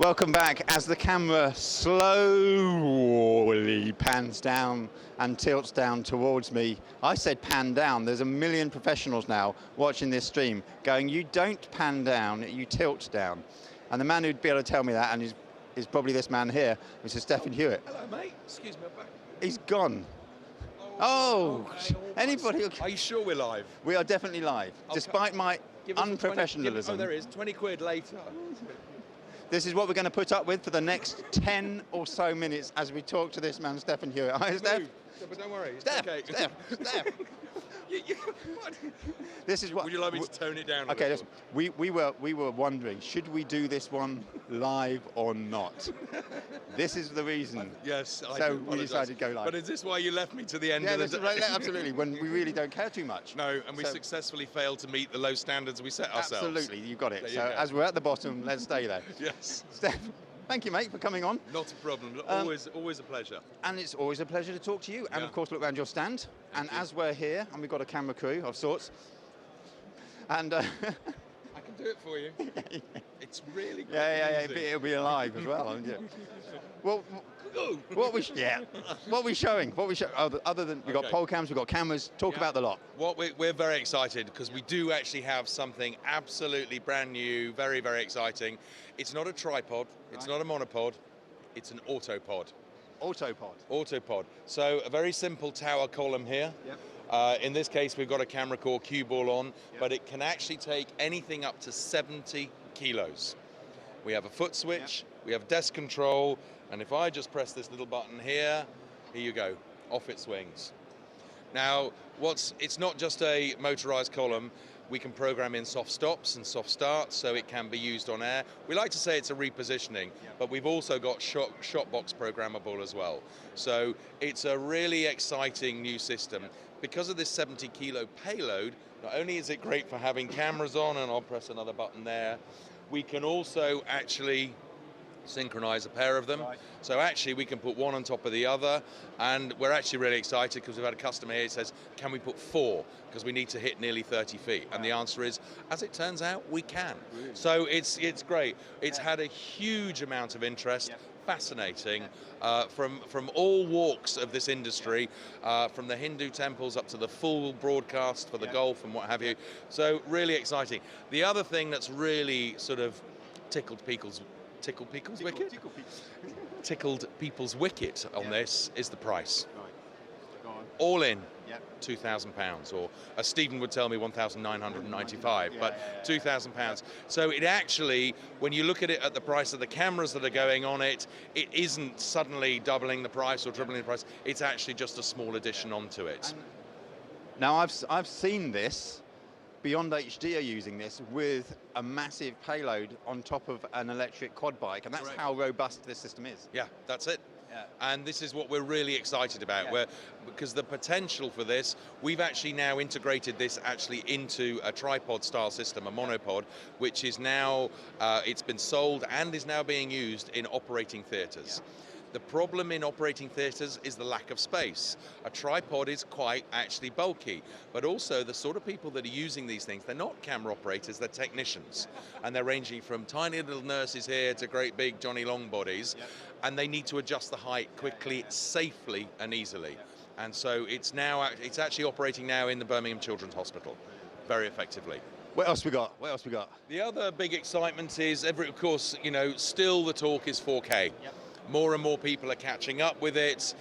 Welcome back. As the camera slowly pans down and tilts down towards me, I said pan down. There's a million professionals now watching this stream going, you don't pan down, you tilt down. And the man who'd be able to tell me that, and is probably this man here, Mr. Steffan Hewitt. Hello, mate. Excuse me, I'm back. He's gone. Oh, anybody? Are you sure we're live? We are definitely live, despite my unprofessionalism. Oh, there is. 20 quid later. This is what we're going to put up with for the next 10 or so minutes as we talk to this man, Steffan Hewitt. Hi, Steph. But don't worry. Steph, okay. Steph. What? This is what. Would you like me to tone it down? Okay, listen. We were wondering, should we do this one live or not? This is the reason. Yes. So we decided to go live. But is this why you left me to the end yeah, of the day? Right, absolutely. When we really don't care too much. No, and we successfully failed to meet the low standards we set ourselves. Absolutely, you got it. You so go. as we're at the bottom, let's stay there. Yes. Steph, thank you, mate, for coming on. Not a problem. Always a pleasure. And it's always a pleasure to talk to you. And of course, look around your stand. Thank you. As we're here, and we've got a camera crew of sorts, and I can do it for you. It's really great. yeah, it'll be alive as well. Yeah. Well, what we showing? Other than we've got Polecams, we've got cameras. Talk about the lot. What we're very excited because we do actually have something absolutely brand new, very, very exciting. It's not a tripod, it's not a monopod, it's an autopod. Autopod. So a very simple tower column here. Yep. In this case, we've got a camera core cue ball on, but it can actually take anything up to 70 kilos. We have a foot switch, we have desk control, and if I just press this little button here you go, off it swings. Now, it's not just a motorized column. We can program in soft stops and soft starts, so it can be used on air. We like to say it's a repositioning, but we've also got shot box programmable as well. So it's a really exciting new system. Because of this 70 kilo payload, not only is it great for having cameras on, and I'll press another button there, we can also actually synchronize a pair of them. Right. So actually we can put one on top of the other, and we're actually really excited because we've had a customer here who says, can we put 4? Because we need to hit nearly 30 feet. And the answer is, as it turns out, we can. Really? So it's great. It's had a huge amount of interest. Fascinating, from all walks of this industry, from the Hindu temples up to the full broadcast for the golf and what have you. So really exciting. The other thing that's really sort of tickled people's wicket on this is the price. Right. Go on. All in, £2,000, or as Stephen would tell me, 1,995, but £2,000. So it actually, when you look at it at the price of the cameras that are going on it, it isn't suddenly doubling the price or tripling the price. It's actually just a small addition onto it. Now I've seen this. Beyond HD are using this with a massive payload on top of an electric quad bike, and that's how robust this system is. Yeah, that's it. Yeah. And this is what we're really excited about, because the potential for this, we've actually now integrated this actually into a tripod style system, a monopod, which is now, it's been sold and is now being used in operating theatres. The problem in operating theatres is the lack of space. A tripod is quite actually bulky, but also the sort of people that are using these things, they're not camera operators, they're technicians. And they're ranging from tiny little nurses here to great big Johnny Long bodies, and they need to adjust the height quickly, safely and easily. And so it's actually operating now in the Birmingham Children's Hospital, very effectively. What else we got? The other big excitement is, of course, still the talk is 4K. More and more people are catching up with it.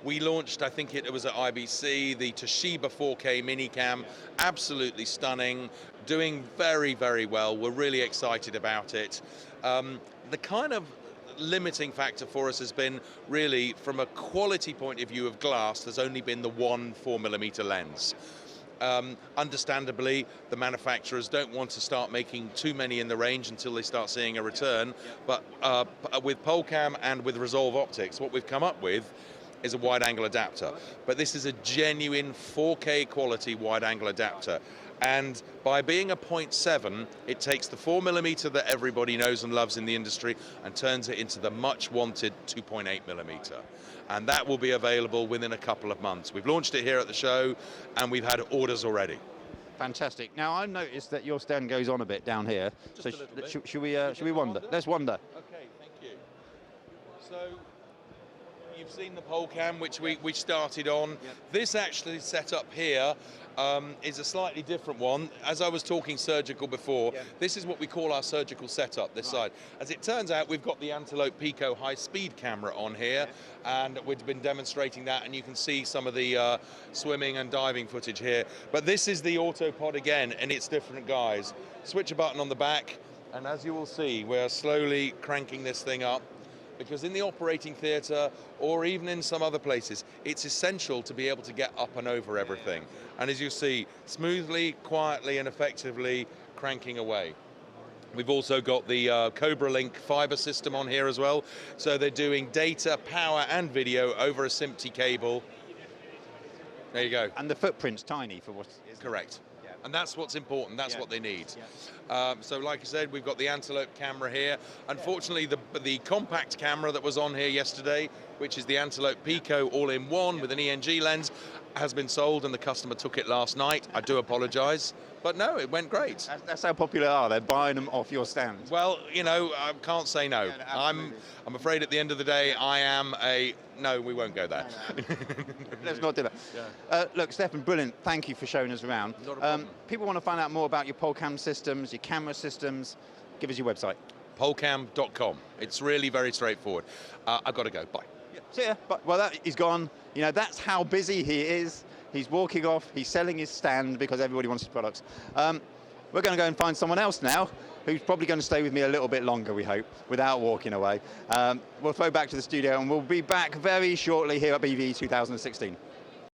We launched, I think it was at IBC, the Toshiba 4K minicam, absolutely stunning, doing very, very well. We're really excited about it. The kind of limiting factor for us has been really, from a quality point of view of glass, there's only been the one 4mm lens. Understandably, the manufacturers don't want to start making too many in the range until they start seeing a return, but with Polecam and with Resolve Optics, what we've come up with is a wide-angle adapter. But this is a genuine 4K quality wide-angle adapter. And by being a 0.7, it takes the 4mm that everybody knows and loves in the industry and turns it into the much-wanted 2.8mm. And that will be available within a couple of months. We've launched it here at the show, and we've had orders already. Fantastic. Now, I've noticed that your stand goes on a bit down here. Just a little bit. Should we wander? Let's wander. Okay. So you've seen the Polecam, which we started on. Yep. This actually set up here is a slightly different one. As I was talking surgical before, Yep. this is what we call our surgical setup, this side. As it turns out, we've got the Antelope Pico high-speed camera on here, and we've been demonstrating that, and you can see some of the swimming and diving footage here. But this is the Autopod again, and it's different, guys. Switch a button on the back, and as you will see, we're slowly cranking this thing up, because in the operating theatre, or even in some other places, it's essential to be able to get up and over everything. And as you see, smoothly, quietly, and effectively cranking away. We've also got the Cobra Link fiber system on here as well. So they're doing data, power, and video over a SMPTE cable. There you go. And the footprint's tiny for what is Correct. And that's what's important, that's what they need. So like I said, we've got the Antelope camera here. Unfortunately, the compact camera that was on here yesterday, which is the Antelope Pico all-in-one with an ENG lens, has been sold and the customer took it last night. I do apologise, but no, it went great. That's how popular are they, buying them off your stand? Well, you know, I can't say no. I'm afraid at the end of the day, I am a... No, we won't go there. No. Let's not do that. Look, Steffan, brilliant. Thank you for showing us around. Not a problem. People want to find out more about your Polecam systems, your camera systems. Give us your website. Polecam.com. It's really very straightforward. I've got to go. Bye. See ya. Well, he's gone. You know, that's how busy he is. He's walking off. He's selling his stand because everybody wants his products. We're going to go and find someone else now who's probably going to stay with me a little bit longer, we hope, without walking away. We'll throw back to the studio and we'll be back very shortly here at BVE 2016.